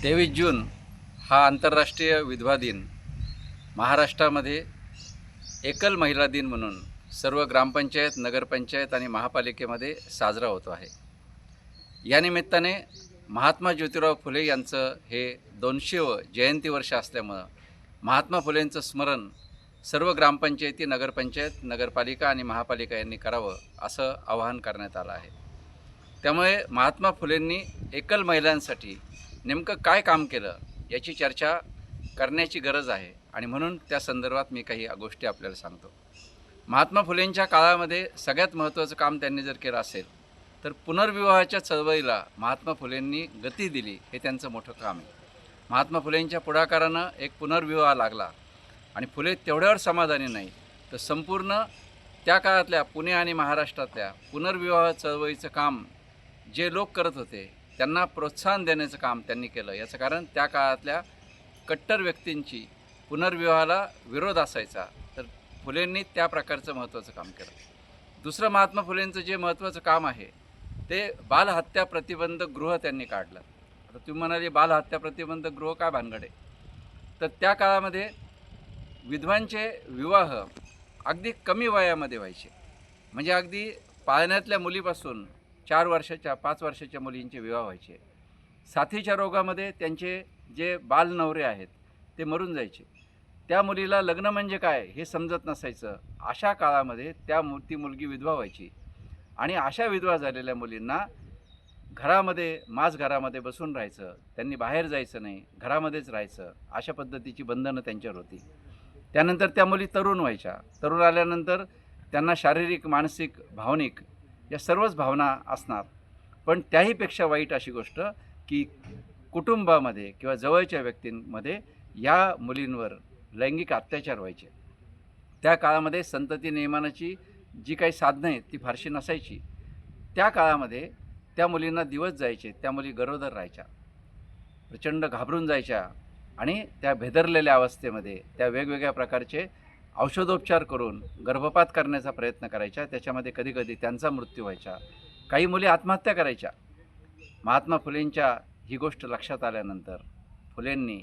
23 जून हा आंतरराष्ट्रीय विधवा दिन महाराष्ट्रामध्ये एकल महिला दिन म्हणून सर्व ग्रामपंचायत, नगरपंचायत आणि महापालिकेमध्ये साजरा होतो आहे। या निमित्ताने महात्मा ज्योतिराव फुले यांचं हे 200वे जयंती वर्ष असल्यामुळं महात्मा फुलेंचं स्मरण सर्व ग्रामपंचायती, नगरपंचायत, नगरपालिका आणि महापालिका यांनी करावं असं आवाहन करण्यात आलं आहे। त्यामुळे महात्मा फुलेंनी एकल महिलांसाठी नेमकं काय काम केलं याची चर्चा करण्याची गरज आहे आणि म्हणून त्या संदर्भात मी काही गोष्टी आपल्याला सांगतो। महात्मा फुलेंच्या काळामध्ये सगळ्यात महत्त्वाचं काम त्यांनी जर केलं असेल तर पुनर्विवाहाच्या चळवळीला महात्मा फुलेंनी गती दिली, हे त्यांचं मोठं काम आहे। महात्मा फुलेंच्या पुढाकारानं एक पुनर्विवाह लागला आणि फुले तेवढ्यावर समाधानी नाही तर संपूर्ण त्या काळातल्या पुणे आणि महाराष्ट्रातल्या पुनर्विवाह चळवळीचं काम जे लोक करत होते त्यांना प्रोत्साहन देण्याचं काम त्यांनी केलं। याचं कारण त्या काळातल्या कट्टर व्यक्तींची पुनर्विवाहाला विरोध असायचा, तर फुलेंनी त्या प्रकारचं महत्त्वाचं काम केलं। दुसरं महात्मा फुलेंचं जे महत्त्वाचं काम आहे ते बालहत्या प्रतिबंधक गृह त्यांनी काढलं। आता तुम्ही म्हणाले बालहत्या प्रतिबंधक गृह काय भानगड आहे, तर त्या काळामध्ये विधवांचे विवाह अगदी कमी वयामध्ये व्हायचे, म्हणजे अगदी पाळण्यातल्या मुलीपासून 4 वर्षाच्या 5 वर्षाच्या मुलींचे विवाह व्हायचे। साथीच्या रोगामध्ये त्यांचे जे बालनवरे आहेत ते मरून जायचे, त्या मुलीला लग्न म्हणजे काय हे समजत नसायचं। अशा काळामध्ये ती मुलगी विधवा व्हायची आणि अशा विधवा झालेल्या मुलींना घरामध्ये बसून राहायचं, त्यांनी बाहेर जायचं नाही, घरामध्येच राहायचं, अशा पद्धतीची बंधनं त्यांच्यावर होती। त्यानंतर त्या मुली तरुण व्हायच्या, तरुण आल्यानंतर त्यांना शारीरिक, मानसिक, भावनिक या सर्वच भावना असणार, पण त्याहीपेक्षा वाईट अशी गोष्ट की कुटुंबामध्ये किंवा जवळच्या व्यक्तींमध्ये या मुलींवर लैंगिक अत्याचार व्हायचे। त्या काळामध्ये संतती नियमनाची जी काही साधनं आहेत ती फारशी नसायची। त्या काळामध्ये त्या मुलींना दिवस जायचे, त्या मुली गरोदर राहायच्या, प्रचंड घाबरून जायच्या आणि त्या भेदरलेल्या अवस्थेमध्ये त्या वेगवेगळ्या प्रकारचे औषधोपचार करून गर्भपात करण्याचा प्रयत्न करायच्या, त्याच्यामध्ये कधीकधी त्यांचा मृत्यू व्हायचा, काही मुली आत्महत्या करायच्या। महात्मा फुलेंच्या ही गोष्ट लक्षात आल्यानंतर फुलेंनी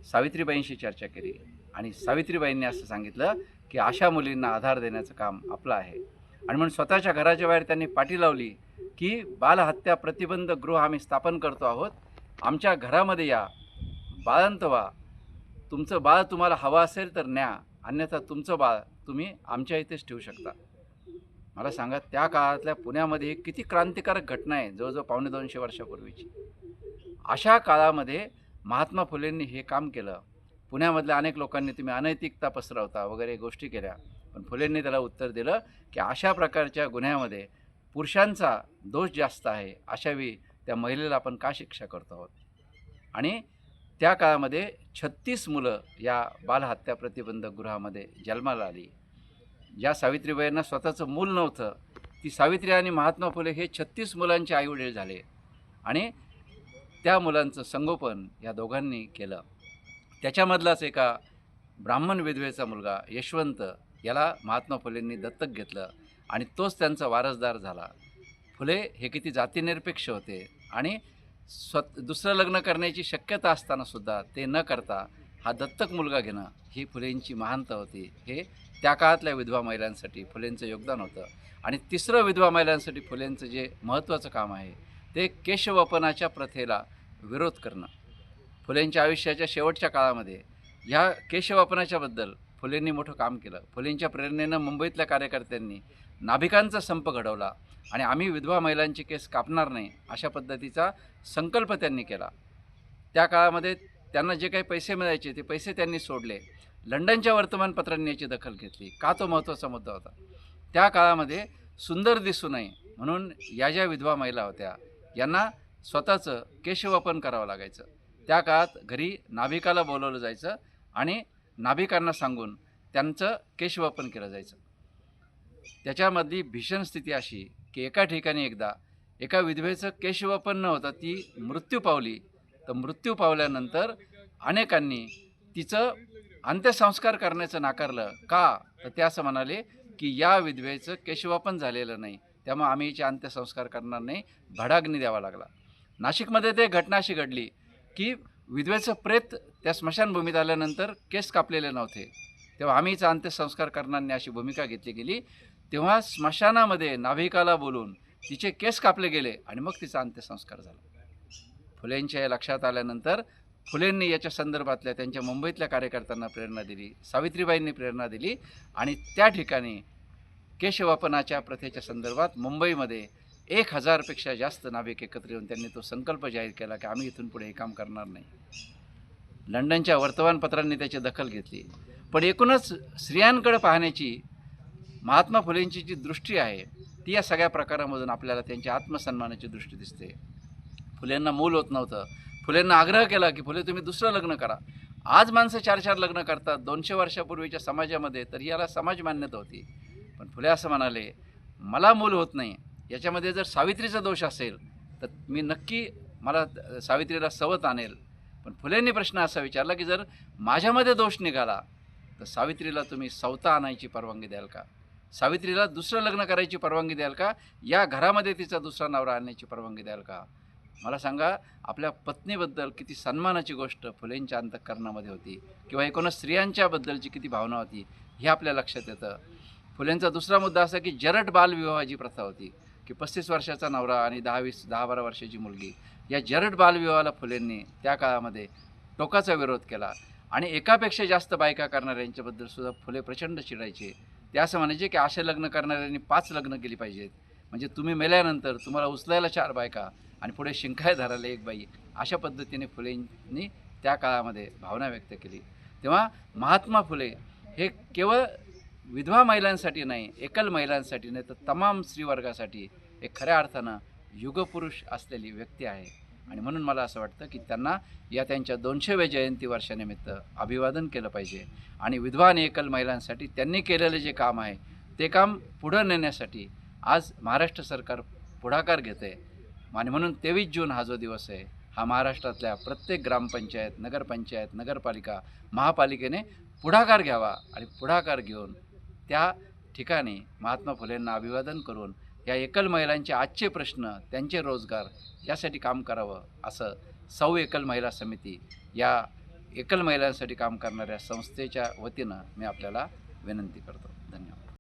सावित्रीबाईंशी चर्चा केली आणि सावित्रीबाईंनी असं सांगितलं की अशा मुलींना आधार देण्याचं काम आपलं आहे आणि म्हणून स्वतःच्या घराच्या बाहेर त्यांनी पाटी लावली की बालहत्या प्रतिबंधक गृह आम्ही स्थापन करतो आहोत, आमच्या घरामध्ये या, बाळंत व्हा, तुमचं बाळ तुम्हाला हवं असेल तर न्या, अन्यथा तुमचं बाळ तुम्ही आमच्या इथेच ठेवू शकता। मला सांगा, त्या काळातल्या पुण्यामध्ये किती क्रांतिकारक घटना आहे, जवळजवळ 250 वर्षापूर्वीची। अशा काळामध्ये महात्मा फुलेंनी हे काम केलं। पुण्यामधल्या अनेक लोकांनी तुम्ही अनैतिकता पसरवता वगैरे गोष्टी केल्या, पण फुलेंनी त्याला उत्तर दिलं की अशा प्रकारच्या गुन्ह्यामध्ये पुरुषांचा दोष जास्त आहे, अशावेळी त्या महिलेला आपण का शिक्षा करतो आहोत। आणि त्या काळामध्ये 36 मुलं या बालहत्या प्रतिबंधक गृहामध्ये जन्माला आली। ज्या सावित्रीबाईंना स्वतःचं मूल नव्हतं, ती सावित्री आणि महात्मा फुले हे 36 मुलांचे आईवडील झाले आणि त्या मुलांचं संगोपन या दोघांनी केलं। त्याच्यामधलाच एका ब्राह्मण विधवेचा मुलगा यशवंत याला महात्मा फुलेंनी दत्तक घेतलं आणि तोच त्यांचा वारसदार झाला। फुले हे किती जातीनिरपेक्ष होते आणि दुसरं लग्न करण्याची शक्यता असतानासुद्धा ते न करता हा दत्तक मुलगा घेणं ही फुलेंची महानता होती। हे त्या काळातल्या विधवा महिलांसाठी फुलेंचं योगदान होतं। आणि तिसरं विधवा महिलांसाठी फुलेंचं जे महत्त्वाचं काम आहे ते केशवपनाच्या प्रथेला विरोध करणं। फुलेंच्या आयुष्याच्या शेवटच्या काळामध्ये ह्या केशवपनाच्याबद्दल फुलेंनी मोठं काम केलं। फुलेंच्या प्रेरणेनं मुंबईतल्या कार्यकर्त्यांनी नाभिकांचा संप घडवला आणि आम्ही विधवा महिलांचे केस कापणार नाही अशा पद्धतीचा संकल्प त्यांनी केला। त्या काळामध्ये त्यांना जे काही पैसे मिळायचे ते पैसे त्यांनी सोडले। लंडनच्या वर्तमानपत्रांनी याची दखल घेतली, का तो महत्त्वाचा मुद्दा होता। त्या काळामध्ये सुंदर दिसू नये म्हणून या ज्या विधवा महिला होत्या यांना स्वतःचं केशवपन करावं लागायचं। त्या काळात घरी नाभिकाला बोलवलं जायचं आणि नाभिकांना सांगून त्यांचं केशवपन केलं जायचं। त्याच्यामधली भीषण स्थिती अशी की एका ठिकाणी एकदा एका विधवेचं केशवपन न होता ती मृत्यू पावली, तर मृत्यू पावल्यानंतर अनेकांनी तिचं अंत्यसंस्कार करण्याचं नाकारलं। का? तर ते असं म्हणाले की या विधवेचं केशवपन झालेलं नाही, त्यामुळे आम्ही हिचे अंत्यसंस्कार करणार नाही, भडाग्नी द्यावा लागला। नाशिकमध्ये ते घटना अशी घडली की विधवेचं प्रेत त्या स्मशानभूमीत आल्यानंतर केस कापलेले नव्हते, तेव्हा आम्हीच अंत्यसंस्कार करणाऱ्यांनी अशी भूमिका घेतली गेली. तेव्हा स्मशानामध्ये नाभिकाला बोलून तिचे केस कापले गेले आणि मग तिचा अंत्यसंस्कार झाला. फुलेंच्या या लक्षात आल्यानंतर फुलेंनी याच्या संदर्भातल्या त्यांच्या मुंबईतल्या कार्यकर्त्यांना प्रेरणा दिली, सावित्रीबाईंनी प्रेरणा दिली आणि त्या ठिकाणी केशवपनाच्या प्रथेच्या संदर्भात मुंबईमध्ये 1000पेक्षा जास्त नाभिक एकत्र येऊन त्यांनी तो संकल्प जाहीर केला की आम्ही इथून पुढे हे काम करणार नाही. लंडनच्या वर्तमानपत्रांनी त्याची दखल घेतली. पण एकूणच स्त्रियांकडे पाहण्याची महात्मा फुलेंची जी दृष्टी आहे ती या सगळ्या प्रकारामधून आपल्याला त्यांच्या आत्मसन्मानाची दृष्टी दिसते. फुलेंना मूल होत नव्हतं. फुलेंना आग्रह केला की फुले तुम्ही दुसरं लग्न करा. आज माणसं 4-4 लग्न करतात. 200 वर्षापूर्वीच्या समाजामध्ये तर याला समाज मान्यता होती. पण फुले असं म्हणाले, मला मूल होत नाही, याच्यामध्ये जर सावित्रीचा दोष असेल तर मी नक्की मला सावित्रीला सवत आणेल. पण फुलेंनी प्रश्न असा विचारला की जर माझ्यामध्ये दोष निघाला तर सावित्रीला तुम्ही सवता आणायची परवानगी द्याल का? सावित्रीला दुसरं लग्न करायची परवानगी द्याल का? या घरामध्ये तिचा दुसरा नवरा आणण्याची परवानगी द्याल का? मला सांगा, आपल्या पत्नीबद्दल किती सन्मानाची गोष्ट फुलेंच्या अंतःकरणामध्ये होती किंवा एकूणच स्त्रियांच्याबद्दलची किती भावना होती हे आपल्या लक्षात येतं. फुलेंचा दुसरा मुद्दा असा की जरट बालविवाहाची प्रथा होती की 35 वर्षाचा नवरा आणि 10-12 वर्षाची मुलगी, या जरट बालविवाहाला फुलेंनी त्या काळामध्ये टोकाचा विरोध केला आणि एकापेक्षा जास्त बायका करणाऱ्यांच्याबद्दल सुद्धा फुले प्रचंड चिडायचे. ते असं म्हणायचे की असे लग्न करणाऱ्यांनी 5 लग्न केली पाहिजेत, म्हणजे तुम्ही मेल्यानंतर तुम्हाला उचलायला 4 बायका आणि पुढे शिंकाय धरायला 1 बाई. अशा पद्धतीने फुलेंनी त्या काळामध्ये भावना व्यक्त केली. तेव्हा महात्मा फुले हे केवळ विधवा महिलांसाठी नाही, एकल महिलांसाठी नाही, तर तमाम स्त्रीवर्गासाठी एक खऱ्या अर्थानं युगपुरुष असलेली व्यक्ती आहे. आणि म्हणून मला असं वाटतं की त्यांना या त्यांच्या 200व्या जयंती वर्षानिमित्त अभिवादन केलं पाहिजे आणि विधवा आणि एकल महिलांसाठी त्यांनी केलेलं जे काम आहे ते काम पुढं नेण्यासाठी आज महाराष्ट्र सरकार पुढाकार घेतं आहे. आणि म्हणून 23 जून हा जो दिवस आहे हा महाराष्ट्रातल्या प्रत्येक ग्रामपंचायत, नगरपंचायत, नगरपालिका, महापालिकेने पुढाकार घ्यावा आणि पुढाकार घेऊन त्या ठिकाणी महात्मा फुलेंना अभिवादन करून या एकल महिलांचे आजचे प्रश्न, त्यांचे रोजगार यासाठी काम करावं असं सौ एकल महिला समिती या एकल महिलांसाठी काम करणाऱ्या संस्थेच्या वतीनं मी आपल्याला विनंती करतो.